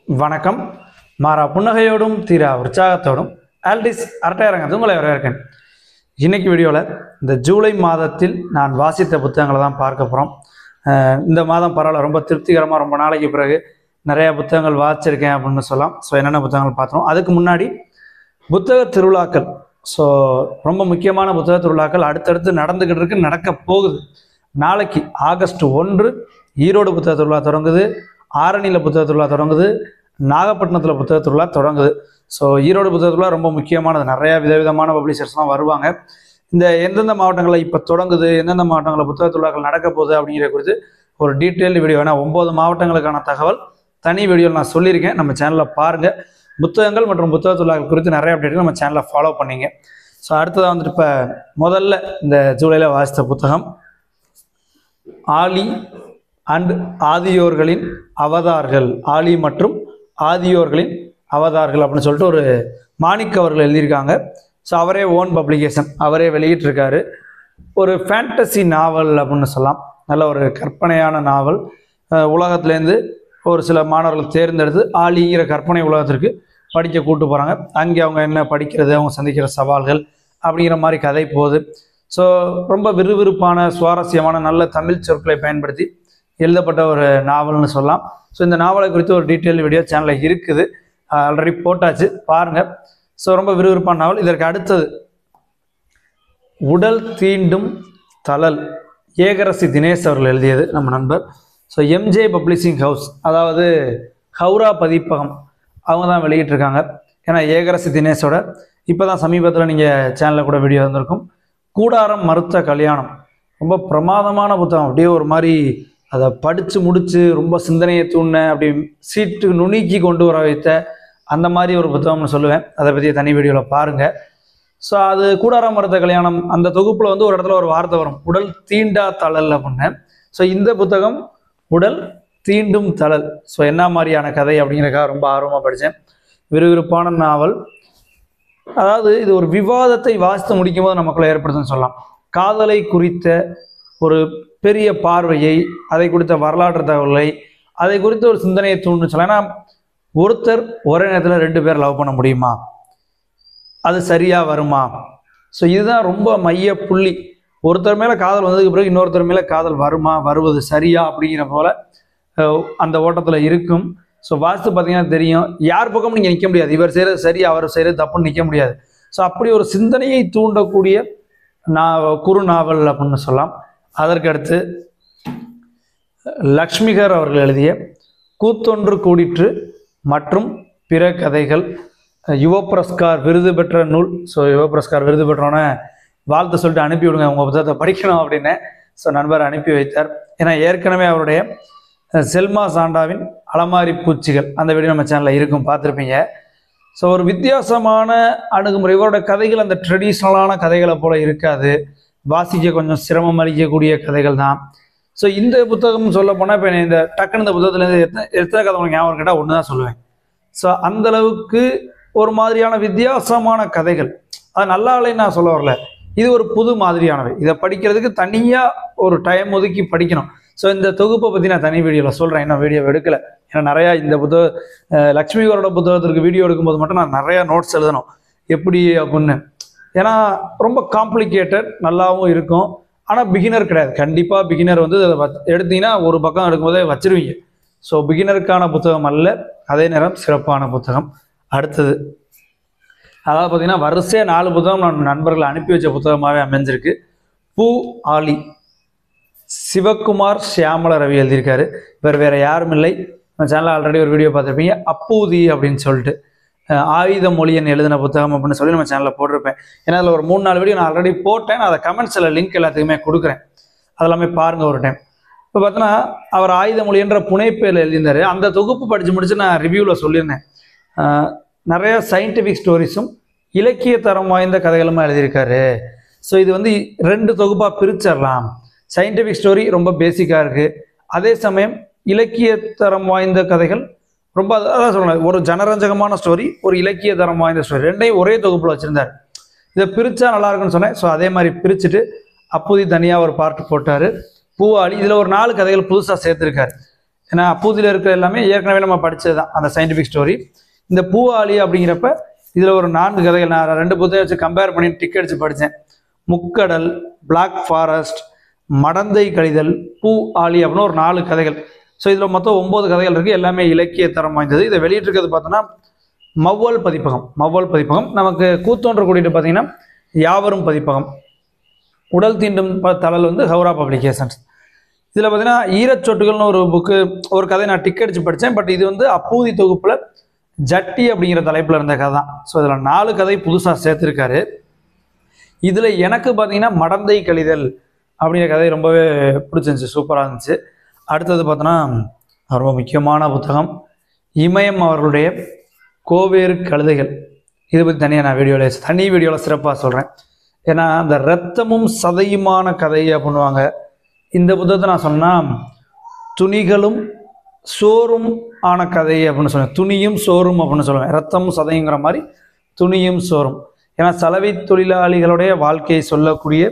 வணக்கம். மாறா புன்னகையோடும் தீரா உற்சாகத்தோடும் ஆல்டிஸ் அரட்டையரங்கத்து உங்களை வரவேற்கிறேன். இன்னைக்கு வீடியோவில் இந்த ஜூலை மாதத்தில் நான் வாசித்த புத்தகங்களை தான் பார்க்க போகிறோம். இந்த மாதம் பரவாயில்ல, ரொம்ப திருப்திகரமாக ரொம்ப நாளைக்கு பிறகு நிறையா புத்தகங்கள் வாசிச்சிருக்கேன் அப்படின்னு சொல்லலாம். ஸோ என்னென்ன புத்தகங்கள் பார்த்தோம். அதுக்கு முன்னாடி புத்தக திருவிழாக்கள், ஸோ ரொம்ப முக்கியமான புத்தக திருவிழாக்கள் அடுத்தடுத்து நடந்துக்கிட்டு இருக்கு, நடக்க போகுது. நாளைக்கு ஆகஸ்ட் 1 ஈரோடு புத்தக திருவிழா தொடங்குது, ஆரணியில் புத்தக திருவிழா தொடங்குது, நாகப்பட்டினத்தில் புத்தக திருவிழா தொடங்குது. ஸோ ஈரோடு புத்தக திருவிழா ரொம்ப முக்கியமானது. நிறையா விதவிதமான பப்ளிஷர்ஸ்லாம் வருவாங்க. இந்த எந்தெந்த மாவட்டங்களில் இப்போ தொடங்குது, எந்தெந்த மாவட்டங்களில் புத்தக திருவிழாக்கள் நடக்க போகுது அப்படிங்கிற குறித்து ஒரு டீட்டெயில் வீடியோ, ஏன்னா 9 மாவட்டங்களுக்கான தகவல் தனி வீடியோவில் நான் சொல்லியிருக்கேன். நம்ம சேனலில் பாருங்கள். புத்தகங்கள் மற்றும் புத்தக திருவிழாக்கள் குறித்து நிறைய அப்டேட் நம்ம சேனலில் ஃபாலோ பண்ணிங்க. ஸோ அடுத்ததாக வந்துட்டு இப்போ முதல்ல இந்த ஜூலையில் வாசித்த புத்தகம் ஆலி அண்ட் ஆதியோர்களின் அவதார்கள், ஆலி மற்றும் ஆதியோர்களின் அவதார்கள் அப்படின்னு சொல்லிட்டு ஒரு மாணிக் அவர்கள் எழுதியிருக்காங்க. ஸோ அவரே ஓன் பப்ளிகேஷன், அவரே வெளியிட்டிருக்காரு. ஒரு ஃபேண்டசி நாவல் அப்படின்னு சொல்லலாம். நல்ல ஒரு கற்பனையான நாவல். உலகத்துலேருந்து ஒரு சில மாணவர்கள் தேர்ந்தெடுத்து ஆலிங்கிற கற்பனை உலகத்திற்கு படிக்க கூப்பிட்டு போகிறாங்க. அங்கே அவங்க என்ன படிக்கிறது, அவங்க சந்திக்கிற சவால்கள் அப்படிங்கிற மாதிரி கதை போகுது. ஸோ ரொம்ப விறுவிறுப்பான சுவாரஸ்யமான நல்ல தமிழ் சொற்களை பயன்படுத்தி எழுதப்பட்ட ஒரு நாவல்னு சொல்லலாம். ஸோ இந்த நாவலை குறித்து ஒரு டீட்டெயில் வீடியோ சேனலில் இருக்குது, ஆல்ரெடி போட்டாச்சு, பாருங்கள். ஸோ ரொம்ப விறுவிறுப்பான நாவல். இதற்கு அடுத்தது உடல் தீண்டும் தழல், ஏகரசி தினேஷ் அவர்கள் எழுதியது, நம்ம நண்பர். ஸோ எம்ஜே பப்ளிஷிங் ஹவுஸ், அதாவது ஹவுரா பதிப்பகம், அவங்க தான் வெளியிட்டிருக்காங்க. ஏன்னா ஏகரசி தினேஷோட இப்போ தான் சமீபத்தில் நீங்கள் சேனலில் கூட வீடியோ வந்திருக்கும், கூடாரம் மறுத்த கல்யாணம். ரொம்ப பிரமாதமான புத்தகம். அப்படியே ஒரு மாதிரி அதை படித்து முடித்து ரொம்ப சிந்தனையை தூண்ட, அப்படி சீட்டு நுணுக்கி கொண்டு வர வைத்த அந்த மாதிரி ஒரு புத்தகம்னு சொல்லுவேன். அதை பற்றி தனி வீடியோவில் பாருங்கள். ஸோ அது கூடாரம் மறுத்த கல்யாணம் அந்த தொகுப்பில் வந்து ஒரு இடத்துல ஒரு வார்த்தை வரும், உடல் தீண்டா தழல் அப்படின்னு. ஸோ இந்த புத்தகம் உடல் தீண்டும் தழல். ஸோ என்ன மாதிரியான கதை அப்படிங்கிறக்காக ரொம்ப ஆர்வமாக படித்தேன். விறுவிறுப்பான நாவல். அதாவது இது ஒரு விவாதத்தை வாசித்து முடிக்கும் போது நமக்குள்ள ஏற்படுத்துன்னு சொல்லலாம். காதலை குறித்த ஒரு பெரிய பார்வையை, அதை குறித்த வரலாற்று தகவலை, அதை குறித்த ஒரு சிந்தனையை தூண்டுன்னு சொல்லலாம். ஏன்னா ஒருத்தர் ஒரே நேரத்தில் 2 பேர் லவ் பண்ண முடியுமா, அது சரியாக வருமா? ஸோ இதுதான் ரொம்ப மைய புள்ளி. ஒருத்தர் மேலே காதல் வந்ததுக்கு பிறகு இன்னொருத்தர் மேலே காதல் வருமா, வருவது சரியா அப்படிங்கிற போல அந்த ஓட்டத்தில் இருக்கும். ஸோ வாஸ்து பார்த்தீங்கன்னா தெரியும், யார் பக்கமும் நீங்கள் நிற்க முடியாது. இவர் செய்கிறது சரி, அவர் செய்கிறது தப்புன்னு நிற்க முடியாது. ஸோ அப்படி ஒரு சிந்தனையை தூண்டக்கூடிய குறு நாவல் அப்படின்னு சொல்லலாம். அதற்கடுத்து லக்ஷ்மிகர் அவர்கள் எழுதிய கூத்தொன்று கூடிற்று மற்றும் பிற கதைகள், யுவ புரஸ்கார் விருது பெற்ற நூல். ஸோ யுவ புரஸ்கார் விருது பெற்றோன்னே வாழ்த்து சொல்லிட்டு அனுப்பி விடுங்க, உங்கள் புத்தகத்தை படிக்கணும் அப்படின்னு. ஸோ நண்பர் அனுப்பி வைத்தார். ஏன்னா ஏற்கனவே அவருடைய செல்மா சாண்டாவின் அலமாரி பூச்சிகள் அந்த வீடியோ நம்ம சேனலில் இருக்கும், பார்த்துருப்பீங்க. ஸோ ஒரு வித்தியாசமான அணுகுமுறை. இவரோட கதைகள் அந்த ட்ரெடிஷ்னலான கதைகளை போல் இருக்காது, வாசிக்க கொஞ்சம் சிரமம் அளிக்கக்கூடிய கதைகள் தான். ஸோ இந்த புத்தகம் சொல்ல போனால் இப்போ இந்த டக்குன்னு இந்த புத்தகத்துலேருந்து எத்தனை கதை உங்களுக்கு ஞாபகம் கேட்டால் ஒன்று தான் சொல்லுவேன். ஸோ அந்தளவுக்கு ஒரு மாதிரியான வித்தியாசமான கதைகள். அது நல்லா இல்லைன்னு நான் சொல்ல வரல, இது ஒரு புது மாதிரியானவை. இதை படிக்கிறதுக்கு தனியாக ஒரு டைம் ஒதுக்கி படிக்கணும். ஸோ இந்த தொகுப்பை பற்றி நான் தனி வீடியோவில் சொல்கிறேன், இன்னும் வீடியோ எடுக்கலை. ஏன்னா நிறையா இந்த லக்ஷ்மிகரோட புத்தகத்திற்கு வீடியோ எடுக்கும்போது மட்டும் நான் நிறையா நோட்ஸ் எழுதணும் எப்படி அப்படின்னு. ஏன்னா ரொம்ப காம்ப்ளிகேட்டட், நல்லாவும் இருக்கும். ஆனால் பிகினர் கிடையாது. கண்டிப்பாக பிகினர் வந்து அதை எடுத்தீங்கன்னா ஒரு பக்கம் எடுக்கும்போதே வச்சிருவீங்க. ஸோ பிகினருக்கான புத்தகம் அல்ல, அதே நேரம் சிறப்பான புத்தகம். அடுத்தது அதாவது பார்த்தீங்கன்னா வரிசையாக 4 புத்தகம் நான் நண்பர்களை அனுப்பி வச்ச புத்தகமாகவே அமைஞ்சிருக்கு. பூ ஆலி, சிவகுமார் சியாமல ரவி எழுதியிருக்காரு. இவர் வேறு யாரும் இல்லை, நம்ம சேனலில் ஆல்ரெடி ஒரு வீடியோ பார்த்துருப்பீங்க, அப்பூதி அப்படின்னு சொல்லிட்டு ஆயுத மொழியன் எழுதின புத்தகம் அப்படின்னு சொல்லி நம்ம சேனலில் போட்டிருப்பேன். ஏன்னா அதில் ஒரு 3-4 வீடியோ நான் ஆல்ரெடி போட்டேன். நான் அதை கமெண்ட்ஸில் லிங்க் எல்லாத்துக்குமே கொடுக்குறேன், அதெல்லாமே பாருங்கள் ஒரு டைம். இப்போ பார்த்தோன்னா அவர் ஆயுத மொழின்ற புனைப்பேரில் எழுதியிருந்தார். அந்த தொகுப்பு படித்து முடிச்சு நான் ரிவ்யூவில் சொல்லியிருந்தேன். நிறைய சயின்டிஃபிக் ஸ்டோரிஸும் இலக்கிய தரம் வாய்ந்த கதைகளுமா எழுதியிருக்காரு. ஸோ இது வந்து 2 தொகுப்பாக பிரிச்சிடலாம். சயின்டிஃபிக் ஸ்டோரி ரொம்ப பேசிக்காக இருக்குது, அதே சமயம் இலக்கிய தரம் வாய்ந்த கதைகள் ரொம்ப, அதான் சொல்லணும், ஒரு ஜனரஞ்சகமான ஸ்டோரி, ஒரு இலக்கிய தரம் வாய்ந்த ஸ்டோரி, 2ஐயும் ஒரே தொகுப்பில் வச்சுருந்தார். இதை பிரித்தா நல்லாயிருக்குன்னு சொன்னேன். ஸோ அதே மாதிரி பிரிச்சுட்டு அப்போதி தனியாக ஒரு பார்ட் போட்டார். பூவாளி, இதில் ஒரு 4 கதைகள் புதுசாக சேர்த்துருக்காரு. ஏன்னா அப்பூதியில் இருக்கிற எல்லாமே ஏற்கனவே நம்ம படித்தது தான் அந்த சயின்டிஃபிக் ஸ்டோரி. இந்த பூவாளி அப்படிங்கிறப்ப இதில் ஒரு 4 கதைகள் நான் 2 புத்தகம் வச்சு கம்பேர் பண்ணி டிக் அடித்து படித்தேன். முக்கடல், பிளாக் ஃபாரஸ்ட், மடந்தை கழிதல், பூ ஆளி அப்படின்னு ஒரு 4 கதைகள். ஸோ இதில் மொத்தம் 9 கதைகள் இருக்குது. எல்லாமே இலக்கிய தரம் வாய்ந்தது. இதை வெளியிட்டிருக்கிறது பார்த்தோன்னா மவ்வல் பதிப்பகம். நமக்கு கூத்தொன்று கூட்டிகிட்டு பார்த்தீங்கன்னா யாவரும் பதிப்பகம். உடல் தீண்டும் தளல் வந்து ஹவுரா பப்ளிகேஷன்ஸ். இதில் பார்த்தீங்கன்னா ஈரச்சொட்டுகள்னு ஒரு புக்கு, ஒரு கதை நான் டிக் அடித்து படித்தேன். பட் இது வந்து அப்பூதி தொகுப்பில் ஜட்டி அப்படிங்கிற தலைப்பில் இருந்த கதை தான். ஸோ இதில் 4 கதை புதுசாக சேர்த்துருக்காரு. இதில் எனக்கு பார்த்தீங்கன்னா மடந்தை கழிதல் அப்படிங்கிற கதை ரொம்பவே பிடிச்சிருந்துச்சு, சூப்பராக இருந்துச்சு. அடுத்தது பார்த்தோன்னா ரொம்ப முக்கியமான புத்தகம் இமயம் அவர்களுடைய கோவேறு கழுதைகள். இதை பற்றி தனியாக நான் தனி வீடியோவில் சிறப்பாக சொல்கிறேன். ஏன்னா அந்த இரத்தமும் சதையுமான கதை அப்படின்வாங்க. இந்த புத்தகத்தை நான் சொன்னால் துணிகளும் சோறும் ஆன கதை அப்படின்னு சொல்லுவேன். துணியும் சோறும் அப்படின்னு சொல்லுவேன். இரத்தமும் சதைங்கிற மாதிரி துணியும் சோறும். ஏன்னா சலவை தொழிலாளிகளுடைய வாழ்க்கையை சொல்லக்கூடிய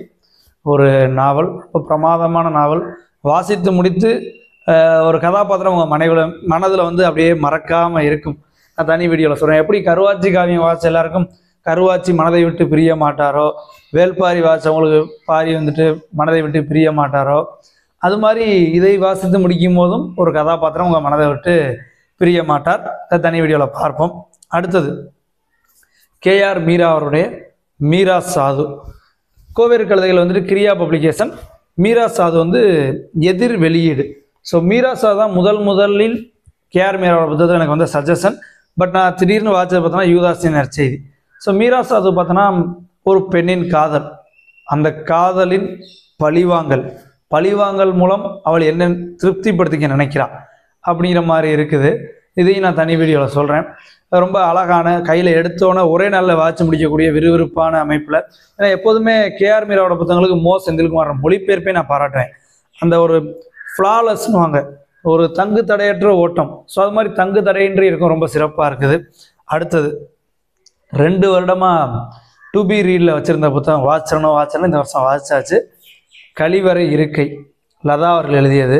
ஒரு நாவல், ரொம்ப பிரமாதமான நாவல். வாசித்து முடித்து ஒரு கதாபாத்திரம் உங்கள் மனதில் வந்து அப்படியே மறக்காமல் இருக்கும். நான் தனி வீடியோவில் சொல்கிறேன். எப்படி கருவாச்சி காவியம் வாசிச்ச எல்லாருக்கும் கருவாச்சி மனதை விட்டு பிரிய மாட்டாரோ, வேல்பாரி வாசிச்சவங்களுக்கு பாரி வந்துட்டு மனதை விட்டு பிரிய மாட்டாரோ, அது மாதிரி இதை வாசித்து முடிக்கும் போதும் ஒரு கதாபாத்திரம் உங்கள் மனதை விட்டு பிரிய மாட்டார். தனி வீடியோவில் பார்ப்போம். அடுத்தது KR மீரா அவருடைய மீரா சாது. கோவேறு கழுதைகள் வந்துட்டு கிரியா பப்ளிகேஷன். மீரா சாது வந்து எதிர் வெளியீடு. ஸோ மீரா சாது தான் முதலில் KR மீராவோட புத்தகத்தில் எனக்கு வந்து சஜஷன். பட் நான் திடீர்னு வாட்சது பார்த்தோன்னா யூதாஸின் நற்செய்தி. ஸோ மீரா சாது பார்த்தோன்னா ஒரு பெண்ணின் காதல், அந்த காதலின் பழிவாங்கல் மூலம் அவள் என்ன திருப்திப்படுத்திக்க நினைக்கிறாள் அப்படிங்கிற மாதிரி இருக்குது. இதையும் நான் தனி வீடியோவில் சொல்கிறேன். ரொம்ப அழகான, கையில் எடுத்தோன்னே ஒரே நாளில் வாட்சி முடிக்கக்கூடிய விறுவிறுப்பான அமைப்பில். ஏன்னா எப்போதுமே KR மீராவோட புத்தகங்களுக்கு செந்தில்குமார் மொழிபெயர்ப்பே நான் பாராட்டுவேன். அந்த ஒரு ஃப்ளாலெஸ்னுவாங்க, ஒரு தங்கு தடையற்ற ஓட்டம். ஸோ அது மாதிரி தங்கு தடையின்றி இருக்கும், ரொம்ப சிறப்பாக இருக்குது. அடுத்தது 2 வருடமாக டு பி ரீடில் வச்சுருந்த புத்தகம் வாட்சணும் இந்த வருஷம் வாசிச்சாச்சு. கழிவறை இருக்கை, லதா அவர்கள் எழுதியது.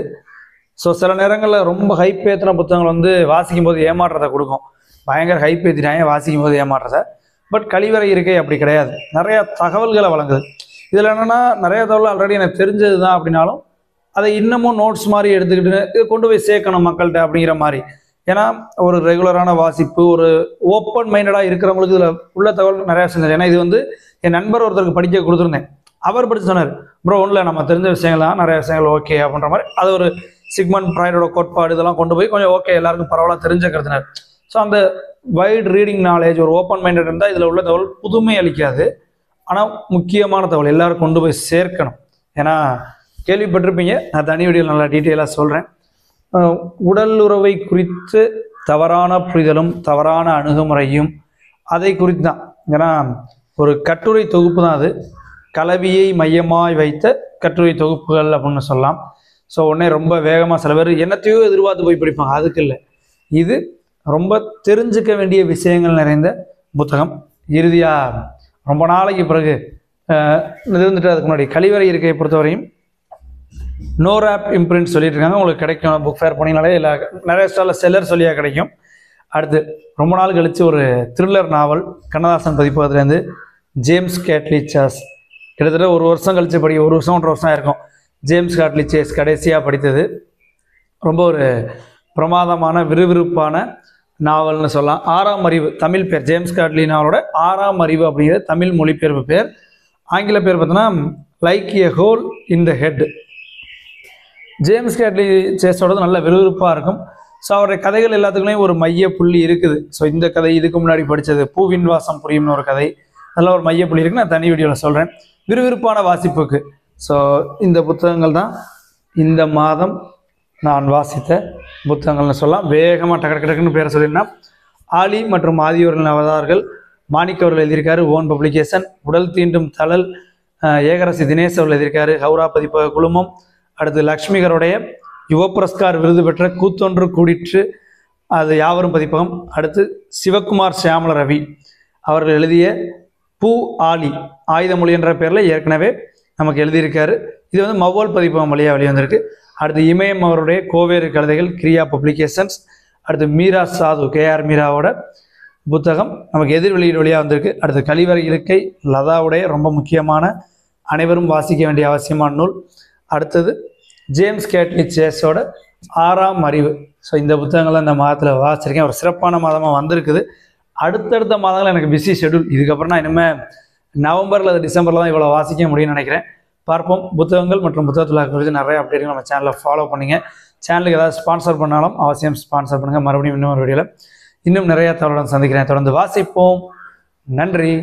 ஸோ சில நேரங்களில் ரொம்ப ஹைப் ஏற்றின புத்தகங்கள் வந்து வாசிக்கும் போது ஏமாற்றத்தை கொடுக்கும். பயங்கர ஹைப் ஏற்றிட்டாங்க, வாசிக்கும் போது ஏமாற்றத்தை. பட் கழிவறை இருக்கை அப்படி கிடையாது, நிறையா தகவல்களை வழங்குது. இதில் என்னென்னா நிறைய தகவல் ஆல்ரெடி எனக்கு தெரிஞ்சது தான் அப்படின்னாலும் அதை இன்னமும் நோட்ஸ் மாதிரி எடுத்துக்கிட்டு இதை கொண்டு போய் சேர்க்கணும் மக்கள்கிட்ட அப்படிங்கிற மாதிரி. ஏன்னா ஒரு ரெகுலரான வாசிப்பு, ஒரு ஓப்பன் மைண்டடாக இருக்கிறவங்களுக்கு இதில் உள்ள தகவல் நிறையா செஞ்சார். ஏன்னா இது வந்து என் நண்பர் ஒருத்தருக்கு படிக்க கொடுத்துருந்தேன். அவர் படித்து சொன்னார், ப்ரோ ஒன்றில் நம்ம தெரிஞ்ச விஷயங்கள்லாம் நிறைய விஷயங்கள் ஓகே அப்படின்ற மாதிரி. அது ஒரு சிக்மண்ட் ஃப்ராய்டோட கோட்பாடு இதெல்லாம் கொண்டு போய் கொஞ்சம் ஓகே எல்லாருக்கும் பரவாயில்ல தெரிஞ்சுக்கிறதுனார். ஸோ அந்த வைட் ரீடிங் நாலேஜ், ஒரு ஓப்பன் மைண்டட் இருந்தால் இதில் உள்ள தகவல் புதுமை அளிக்காது, ஆனால் முக்கியமான தகவல் எல்லாரும் கொண்டு போய் சேர்க்கணும். ஏன்னா கேள்விப்பட்டிருப்பீங்க, நான் தனி வீடியோவில் நல்லா டீட்டெயிலாக சொல்கிறேன். உடல் உறவை குறித்து தவறான புரிதலும் தவறான அணுகுமுறையும் அதை குறித்து தான். ஏன்னா ஒரு கட்டுரை தொகுப்பு தான் அது, கலவியை மையமாய் வைத்த கட்டுரை தொகுப்புகள் அப்படின்னு சொல்லலாம். ஸோ உடனே ரொம்ப வேகமாக சில பேர் என்னத்தையோ எதிர்பார்த்து போய் படிப்பாங்க, அதுக்கு இல்லை. இது ரொம்ப தெரிஞ்சுக்க வேண்டிய விஷயங்கள் நிறைந்த புத்தகம். இறுதியாக ரொம்ப நாளைக்கு பிறகு இருந்துட்டு அதுக்கு முன்னாடி கழிவறை இருக்கையை பொறுத்தவரையும் நோ ரேப் இம்ப்ரிண்ட் சொல்லிட்டு இருக்காங்க. உங்களுக்கு கிடைக்கும், புக் ஃபேர் போனீங்கனாலே இல்லை நிறைய ஸ்டாலில் செல்லர் சொல்லியாக கிடைக்கும். அடுத்து ரொம்ப நாள் கழித்து ஒரு த்ரில்லர் நாவல் கண்ணதாசன் பதிப்பகத்துலேருந்து ஜேம்ஸ் கேட்லி சேஸ். கிட்டத்தட்ட 1 வருஷம் கழித்து ஒரு வருஷம் 1.5 வருஷம் இருக்கும் ஜேம்ஸ் கேட்லி சேஸ் கடைசியாக படித்தது. ரொம்ப ஒரு பிரமாதமான விறுவிறுப்பான நாவல்னு சொல்லலாம். 6ஆம் அறிவு தமிழ் பேர், ஜேம்ஸ் கேட்லி நாவலோட 6ஆம் அறிவு அப்படிங்கிற தமிழ் மொழிபெயர்ப்பு பேர். ஆங்கில பேர் பார்த்தோன்னா like a hole in the head. James Hadley சேஸோடது நல்ல விறுவிறுப்பாக இருக்கும். ஸோ அவருடைய கதைகள் எல்லாத்துக்குமே ஒரு மைய புள்ளி இருக்குது. ஸோ இந்த கதை இதுக்கு முன்னாடி படித்தது பூவின் வாசம் புரியும்னு ஒரு கதை, அதெல்லாம் ஒரு மைய புள்ளி இருக்குது. நான் தனி வீடியோவில் சொல்கிறேன் விறுவிறுப்பான வாசிப்புக்கு. ஸோ இந்த புத்தகங்கள் தான் இந்த மாதம் நான் வாசித்த புத்தகங்கள்னு சொல்லலாம். வேகமாக டக்குன்னு பேர சொல்லியிருந்தேன். ஆலி மற்றும் ஆதியோரின் அவதார்கள் மாணிக்க அவர்கள் எழுதியிருக்காரு, ஓன் பப்ளிகேஷன். உடல் தீண்டும் தளல் ஏகரசி தினேஷ் அவர்கள் எழுதியிருக்காரு, ஹவுரா பதிப்பக குழுமம். அடுத்து லக்ஷ்மிகருடைய யுவ புரஸ்கார் விருது பெற்ற கூத்தொன்று கூடிற்று, அது யாவரும் பதிப்பகம். அடுத்து சிவகுமார் சியாமல ரவி அவர்கள் எழுதிய பூ ஆலி ஆயுத மொழி என்ற பேரில் ஏற்கனவே நமக்கு எழுதியிருக்காரு. இது வந்து மவ்வல் பதிப்பகம் வழியாக வெளிவந்திருக்கு. அடுத்து இமயம் அவருடைய கோவேறு கழுதைகள் கிரியா பப்ளிகேஷன்ஸ். அடுத்து மீரா சாது KR மீராவோட புத்தகம் நமக்கு எதிர் வெளியீடு வழியாக வந்திருக்கு. அடுத்து கழிவறை இருக்கை லதாவுடைய ரொம்ப முக்கியமான அனைவரும் வாசிக்க வேண்டிய அவசியமான நூல். அடுத்தது ஜேம்ஸ் கேட்லி சேஸோட 6ஆம் அறிவு. ஸோ இந்த புத்தகங்களை இந்த மாதத்தில் வாசிச்சிருக்கேன். ஒரு சிறப்பான மாதமாக வந்திருக்குது. அடுத்தடுத்த மாதங்கள் எனக்கு பிஸி ஷெடியூல். இதுக்கப்புறம் நான் இனிமேல் நவம்பர் அல்லது டிசம்பரில் தான் இவ்வளோ வாசிக்க முடியும்னு நினைக்கிறேன். பார்ப்போம். புத்தகங்கள் மற்றும் புத்தகத்தில் குறித்து நிறைய அப்டேட்டுகள் நம்ம சேனலில் ஃபாலோ பண்ணிங்க. சேனலுக்கு ஏதாவது ஸ்பான்சர் பண்ணாலும் அவசியம் ஸ்பான்சர் பண்ணுங்கள். மறுபடியும் இன்னொரு வீடியோவில் இன்னும் நிறைய தகவலுடன் சந்திக்கிறேன். தொடர்ந்து வாசிப்போம். நன்றி.